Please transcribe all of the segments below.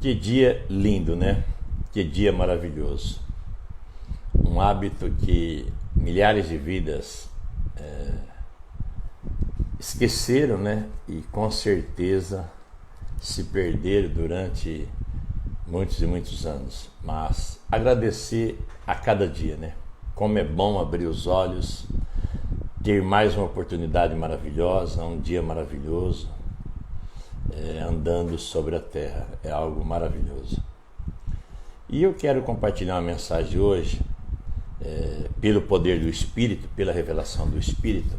Que dia lindo, né? Que dia maravilhoso. Um hábito que milhares de vidas esqueceram, né? E com certeza se perderam durante muitos e muitos anos. Mas agradecer a cada dia, né? Como é bom abrir os olhos, ter mais uma oportunidade maravilhosa, um dia maravilhoso, andando sobre a terra. É algo maravilhoso. E eu quero compartilhar uma mensagem hoje, pelo poder do Espírito, pela revelação do Espírito,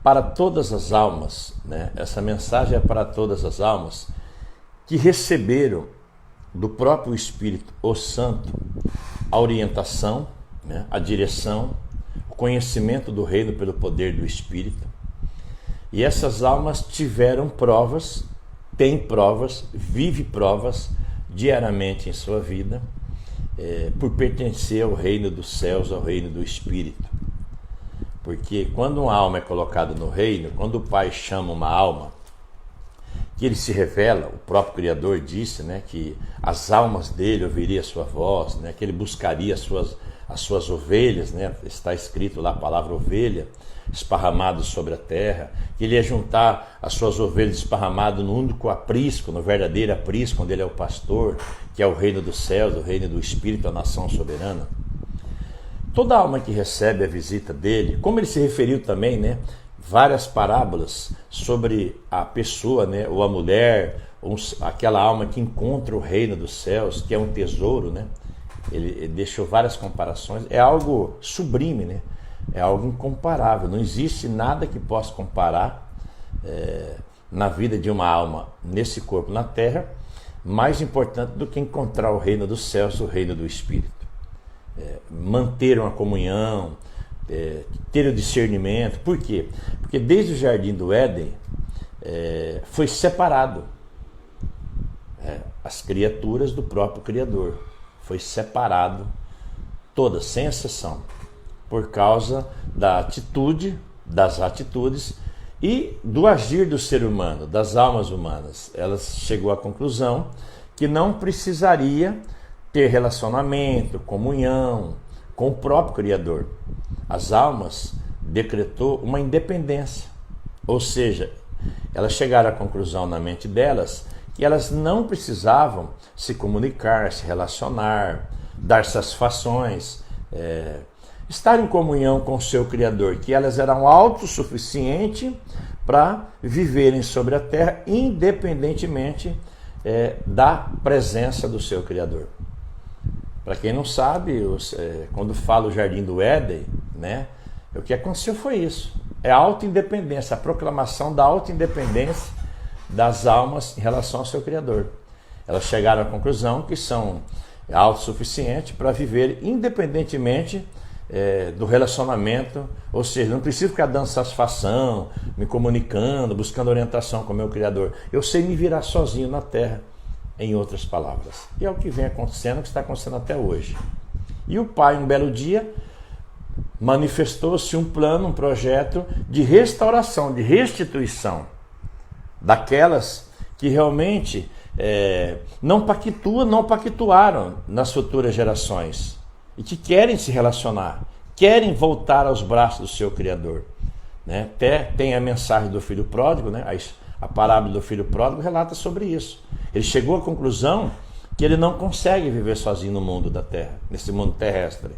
para todas as almas, né? Essa mensagem é para todas as almas que receberam do próprio Espírito, o Santo, a orientação, né? A direção, o conhecimento do reino pelo poder do Espírito. E essas almas tiveram provas, têm provas, vivem provas diariamente em sua vida, por pertencer ao reino dos céus, ao reino do Espírito. Porque quando uma alma é colocada no reino, quando o Pai chama uma alma, que ele se revela, o próprio Criador disse, né, que as almas dele ouviriam a sua voz, né, que ele buscaria as suas ovelhas, né, está escrito lá a palavra ovelha, esparramado sobre a terra, que ele ia juntar as suas ovelhas esparramadas no único aprisco, no verdadeiro aprisco, onde ele é o pastor, que é o reino dos céus, o reino do Espírito, a nação soberana. Toda alma que recebe a visita dele, como ele se referiu também, né, várias parábolas sobre a pessoa, né, ou a mulher, ou aquela alma que encontra o reino dos céus, que é um tesouro, né? Ele deixou várias comparações. É algo sublime, né? É algo incomparável. Não existe nada que possa comparar na vida de uma alma nesse corpo na terra, mais importante do que encontrar o reino dos céus, o reino do Espírito. Manter uma comunhão, ter o discernimento. Por quê? Porque desde o Jardim do Éden foi separado as criaturas do próprio Criador. Foi separado todas, sem exceção, por causa da atitude, das atitudes e do agir do ser humano, das almas humanas. Ela chegou à conclusão que não precisaria ter relacionamento, comunhão com o próprio Criador. As almas decretou uma independência, ou seja, elas chegaram à conclusão na mente delas que elas não precisavam se comunicar, se relacionar, dar satisfações, estar em comunhão com o seu Criador, que elas eram autossuficientes para viverem sobre a terra, independentemente da presença do seu Criador. Para quem não sabe, quando fala o Jardim do Éden, né, o que aconteceu foi isso. É a autoindependência, a proclamação da autoindependência das almas em relação ao seu Criador. Elas chegaram à conclusão que são autossuficientes para viver independentemente do relacionamento, ou seja, não preciso ficar dando satisfação, me comunicando, buscando orientação com o meu Criador. Eu sei me virar sozinho na terra, em outras palavras. E é o que vem acontecendo, o que está acontecendo até hoje. E o Pai, um belo dia, manifestou-se um plano, um projeto de restauração, de restituição daquelas que realmente não pactuaram nas futuras gerações e que querem se relacionar, querem voltar aos braços do seu Criador, né? Até tem a mensagem do filho pródigo, né? A parábola do filho pródigo relata sobre isso. Ele chegou à conclusão que ele não consegue viver sozinho no mundo da terra, nesse mundo terrestre.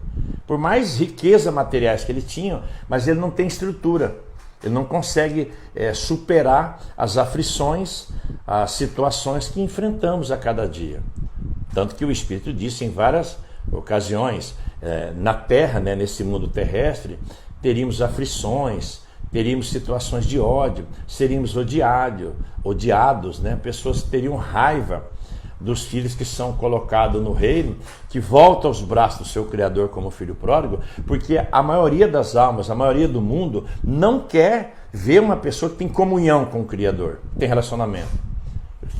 Por mais riqueza materiais que ele tinha, mas ele não tem estrutura. Ele não consegue superar as aflições, as situações que enfrentamos a cada dia. Tanto que o Espírito disse em várias ocasiões, na terra, né, nesse mundo terrestre, teríamos aflições, teríamos situações de ódio, seríamos odiados, né? Pessoas teriam raiva dos filhos que são colocados no reino, que voltam aos braços do seu Criador como filho pródigo, porque a maioria das almas, a maioria do mundo, não quer ver uma pessoa que tem comunhão com o Criador, tem relacionamento.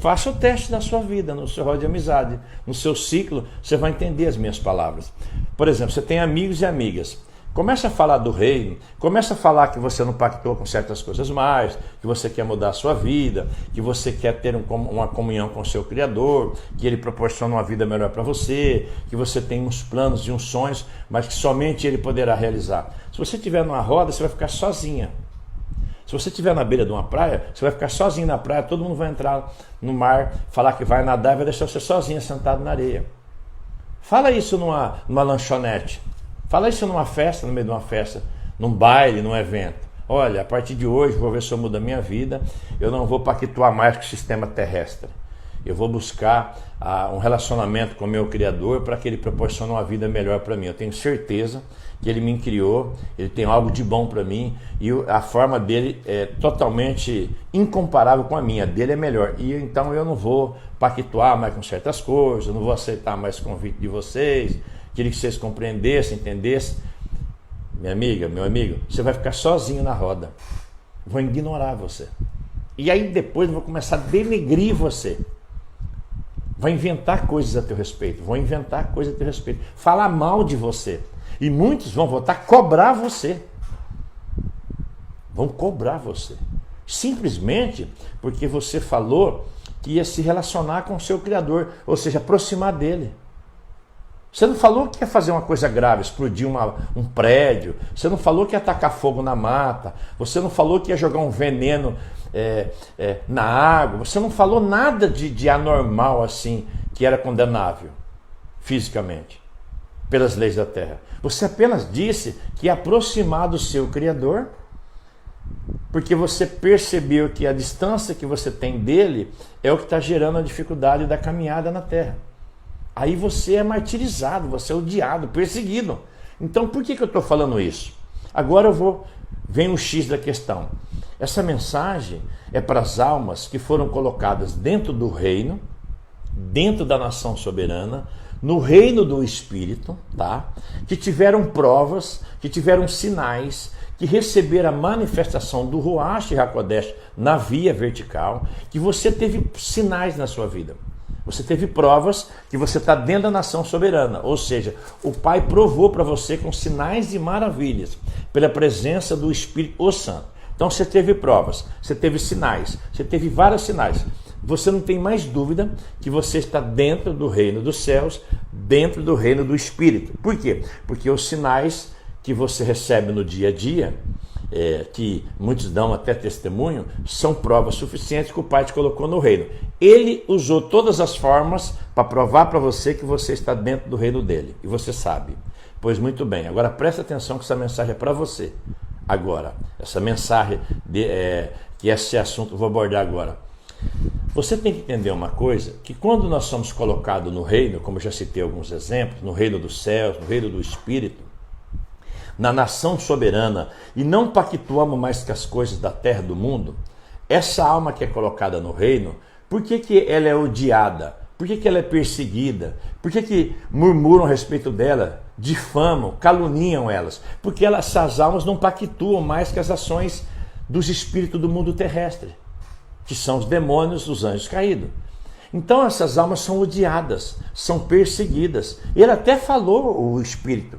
Faça o teste na sua vida, no seu rol de amizade, no seu ciclo, você vai entender as minhas palavras. Por exemplo, você tem amigos e amigas. Começa a falar do reino, começa a falar que você não pactou com certas coisas mais, que você quer mudar a sua vida, que você quer ter uma comunhão com o seu Criador, que Ele proporciona uma vida melhor para você, que você tem uns planos e uns sonhos, mas que somente Ele poderá realizar. Se você estiver numa roda, você vai ficar sozinha. Se você estiver na beira de uma praia, você vai ficar sozinho na praia, todo mundo vai entrar no mar, falar que vai nadar e vai deixar você sozinha, sentado na areia. Fala isso numa lanchonete. Fala isso numa festa, no meio de uma festa, num baile, num evento. Olha, a partir de hoje vou ver se eu mudo a minha vida, eu não vou pactuar mais com o sistema terrestre. Eu vou buscar um relacionamento com o meu Criador para que Ele proporcione uma vida melhor para mim. Eu tenho certeza que Ele me criou, Ele tem algo de bom para mim e a forma dele é totalmente incomparável com a minha, a dele é melhor. E então eu não vou pactuar mais com certas coisas, eu não vou aceitar mais o convite de vocês. Queria que vocês compreendessem, entendessem. Minha amiga, meu amigo, você vai ficar sozinho na roda. Vou ignorar você. E aí depois eu vou começar a denegrir você. Vou inventar coisas a teu respeito. Vou inventar coisas a teu respeito. Falar mal de você. E muitos vão voltar a cobrar você. Vão cobrar você. Simplesmente porque você falou que ia se relacionar com o seu Criador. Ou seja, aproximar dele. Você não falou que ia fazer uma coisa grave, explodir um prédio. Você não falou que ia tacar fogo na mata. Você não falou que ia jogar um veneno na água. Você não falou nada de anormal assim, que era condenável fisicamente, pelas leis da terra. Você apenas disse que ia aproximar do seu Criador, porque você percebeu que a distância que você tem dele é o que está gerando a dificuldade da caminhada na terra. Aí você é martirizado, você é odiado, perseguido. Então por que eu estou falando isso? Agora vem o X da questão. Essa mensagem é para as almas que foram colocadas dentro do reino, dentro da nação soberana, no reino do Espírito, tá? Que tiveram provas, que tiveram sinais, que receberam a manifestação do Ruach HaKodesh na via vertical, que você teve sinais na sua vida. Você teve provas que você está dentro da nação soberana. Ou seja, o Pai provou para você com sinais e maravilhas, pela presença do Espírito Santo. Então você teve provas, você teve sinais, você teve vários sinais. Você não tem mais dúvida que você está dentro do reino dos céus, dentro do reino do Espírito. Por quê? Porque os sinais que você recebe no dia a dia, que muitos dão até testemunho, são provas suficientes que o Pai te colocou no reino. Ele usou todas as formas para provar para você que você está dentro do reino dele. E você sabe. Pois muito bem, agora presta atenção que essa mensagem é para você. Agora, essa mensagem, que esse assunto eu vou abordar agora. Você tem que entender uma coisa, que quando nós somos colocados no reino, como eu já citei alguns exemplos, no reino dos céus, no reino do Espírito, na nação soberana, e não pactuamos mais com as coisas da terra do mundo, essa alma que é colocada no reino, por que ela é odiada? Por que ela é perseguida? Por que murmuram a respeito dela, difamam, caluniam elas? Porque essas almas não pactuam mais com as ações dos espíritos do mundo terrestre, que são os demônios, os anjos caídos. Então essas almas são odiadas, são perseguidas. Ele até falou, o Espírito,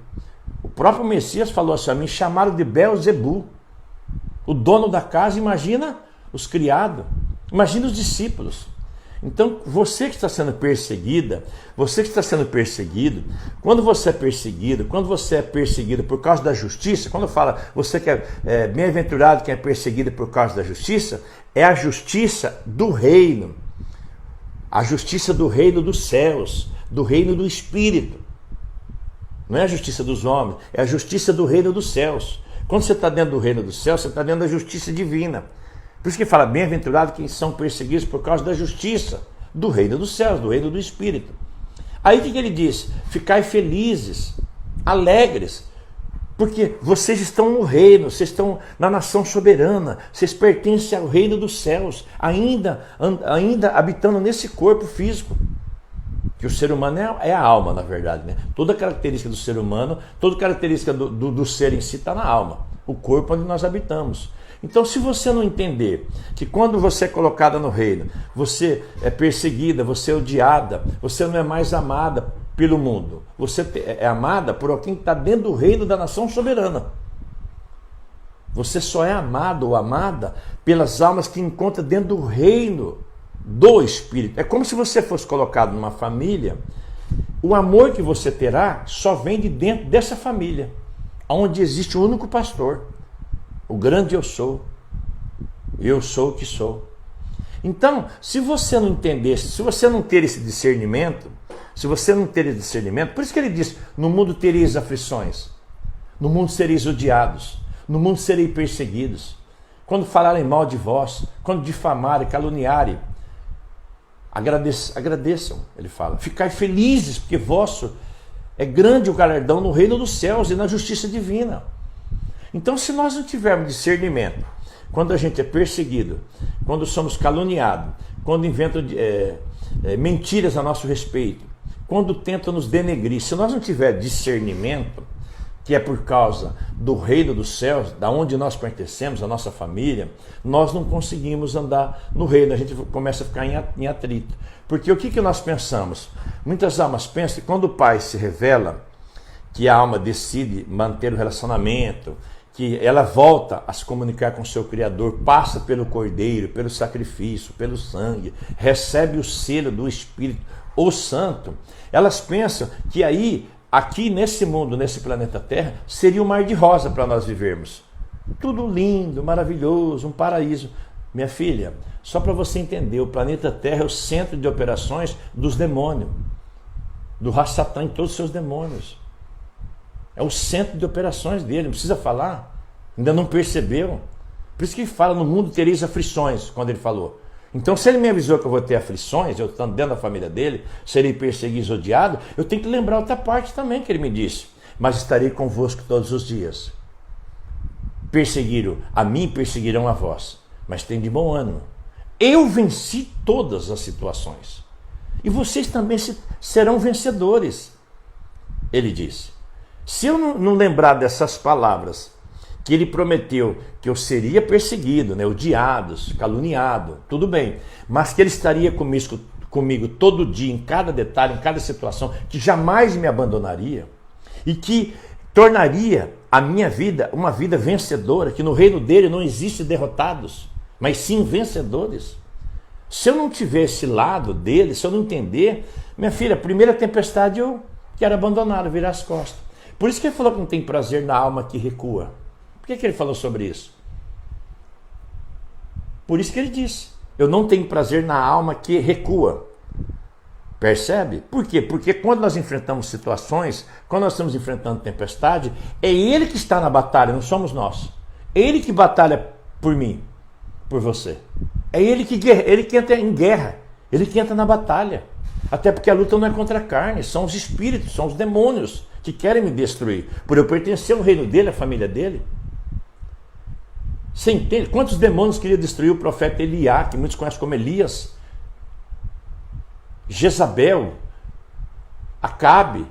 o próprio Messias falou assim, me chamaram de Beelzebu, o dono da casa. Imagina os criados, imagina os discípulos. Então você que está sendo perseguida, você que está sendo perseguido, quando você é perseguido por causa da justiça, quando fala você que é bem-aventurado quem é perseguido por causa da justiça, é a justiça do reino, a justiça do reino dos céus, do reino do Espírito. Não é a justiça dos homens, é a justiça do reino dos céus. Quando você está dentro do reino dos céus, você está dentro da justiça divina. Por isso que fala, bem-aventurado quem são perseguidos por causa da justiça do reino dos céus, do reino do Espírito. Aí o que ele diz? Ficai felizes, alegres, porque vocês estão no reino, vocês estão na nação soberana, vocês pertencem ao reino dos céus, ainda habitando nesse corpo físico. Que o ser humano é a alma, na verdade, né? Toda característica do ser humano, toda característica do ser em si está na alma, o corpo onde nós habitamos. Então, se você não entender que quando você é colocada no reino, você é perseguida, você é odiada, você não é mais amada pelo mundo. Você é amada por alguém que está dentro do reino da nação soberana. Você só é amado ou amada pelas almas que encontra dentro do reino do Espírito. É como se você fosse colocado numa família. O amor que você terá só vem de dentro dessa família, onde existe um único pastor, o grande eu sou o que sou. Então, se você não entendesse, se você não ter esse discernimento, por isso que ele diz, no mundo tereis aflições, no mundo sereis odiados, no mundo sereis perseguidos, quando falarem mal de vós, quando difamarem, caluniarem, agradeçam, ele fala, ficai felizes, porque vosso é grande o galardão no reino dos céus e na justiça divina. Então, se nós não tivermos discernimento, quando a gente é perseguido, quando somos caluniados, quando inventam mentiras a nosso respeito, quando tentam nos denegrir, se nós não tivermos discernimento, que é por causa do reino dos céus, da onde nós pertencemos, a nossa família, nós não conseguimos andar no reino, a gente começa a ficar em atrito. Porque o que nós pensamos? Muitas almas pensam que quando o Pai se revela, que a alma decide manter o relacionamento, que ela volta a se comunicar com o seu Criador, passa pelo Cordeiro, pelo sacrifício, pelo sangue, recebe o selo do Espírito, o Santo, elas pensam que aí, aqui nesse mundo, nesse planeta Terra, seria um mar de rosa para nós vivermos. Tudo lindo, maravilhoso, um paraíso. Minha filha, só para você entender, o planeta Terra é o centro de operações dos demônios, do Ra-Satã e todos os seus demônios. É o centro de operações dele, não precisa falar, ainda não percebeu. Por isso que ele fala, no mundo tereis aflições, quando ele falou. Então, se ele me avisou que eu vou ter aflições, eu estando dentro da família dele, serei perseguido e odiado, eu tenho que lembrar outra parte também que ele me disse. Mas estarei convosco todos os dias. Perseguiram a mim, perseguirão a vós. Mas tem de bom ânimo. Eu venci todas as situações. E vocês também serão vencedores. Ele disse. Se eu não lembrar dessas palavras, que ele prometeu que eu seria perseguido, odiado, caluniado, tudo bem, mas que ele estaria comigo todo dia, em cada detalhe, em cada situação, que jamais me abandonaria e que tornaria a minha vida uma vida vencedora, que no reino dele não existe derrotados, mas sim vencedores. Se eu não tiver esse lado dele, se eu não entender, minha filha, a primeira tempestade eu quero abandonar, virar as costas. Por isso que ele falou que não tem prazer na alma que recua. Por que ele falou sobre isso? Por isso que ele disse, eu não tenho prazer na alma que recua. Percebe? Por quê? Porque quando nós enfrentamos situações, quando nós estamos enfrentando tempestade, é ele que está na batalha, não somos nós. É ele que batalha por mim, por você. É ele que entra em guerra, ele que entra na batalha. Até porque a luta não é contra a carne, são os espíritos, são os demônios que querem me destruir. Por eu pertencer ao reino dele, à família dele. Você entende? Quantos demônios queriam destruir o profeta Eliá, que muitos conhecem como Elias? Jezabel, Acabe,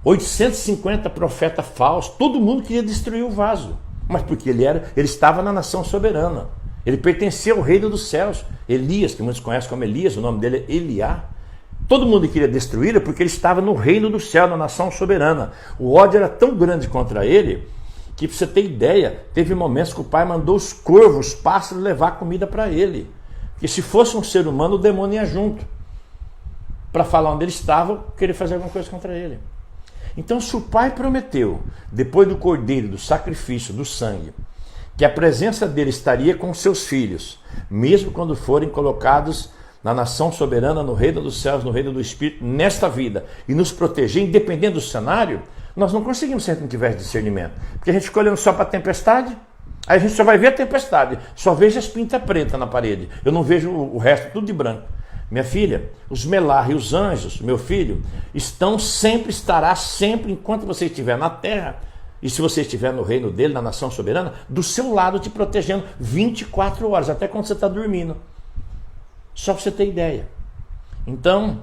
850 profetas falsos, todo mundo queria destruir o vaso. Mas porque ele estava na nação soberana. Ele pertencia ao reino dos céus. Elias, que muitos conhecem como Elias, o nome dele é Eliá. Todo mundo queria destruí-lo porque ele estava no reino do céu, na nação soberana. O ódio era tão grande contra ele que, para você ter ideia, teve momentos que o pai mandou os corvos, os pássaros, levar comida para ele. Porque se fosse um ser humano, o demônio ia junto. Para falar onde ele estava, querer fazer alguma coisa contra ele. Então, se o pai prometeu, depois do cordeiro, do sacrifício, do sangue, que a presença dele estaria com seus filhos, mesmo quando forem colocados na nação soberana, no reino dos céus, no reino do Espírito, nesta vida, e nos proteger, independente do cenário, nós não conseguimos se a gente não tiver discernimento. Porque a gente fica olhando só para a tempestade, aí a gente só vai ver a tempestade, só vejo as pintas pretas na parede, eu não vejo o resto, tudo de branco. Minha filha, os melar e os anjos, meu filho, estará sempre, enquanto você estiver na terra, e se você estiver no reino dele, na nação soberana, do seu lado te protegendo 24 horas, até quando você está dormindo. Só para você ter ideia. Então,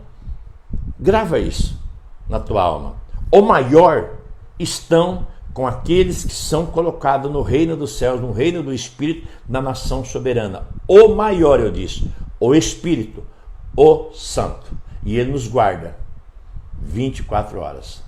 grava isso na tua alma. O maior estão com aqueles que são colocados no reino dos céus, no reino do Espírito, na nação soberana. O maior, eu disse, o Espírito, o Santo. E ele nos guarda 24 horas.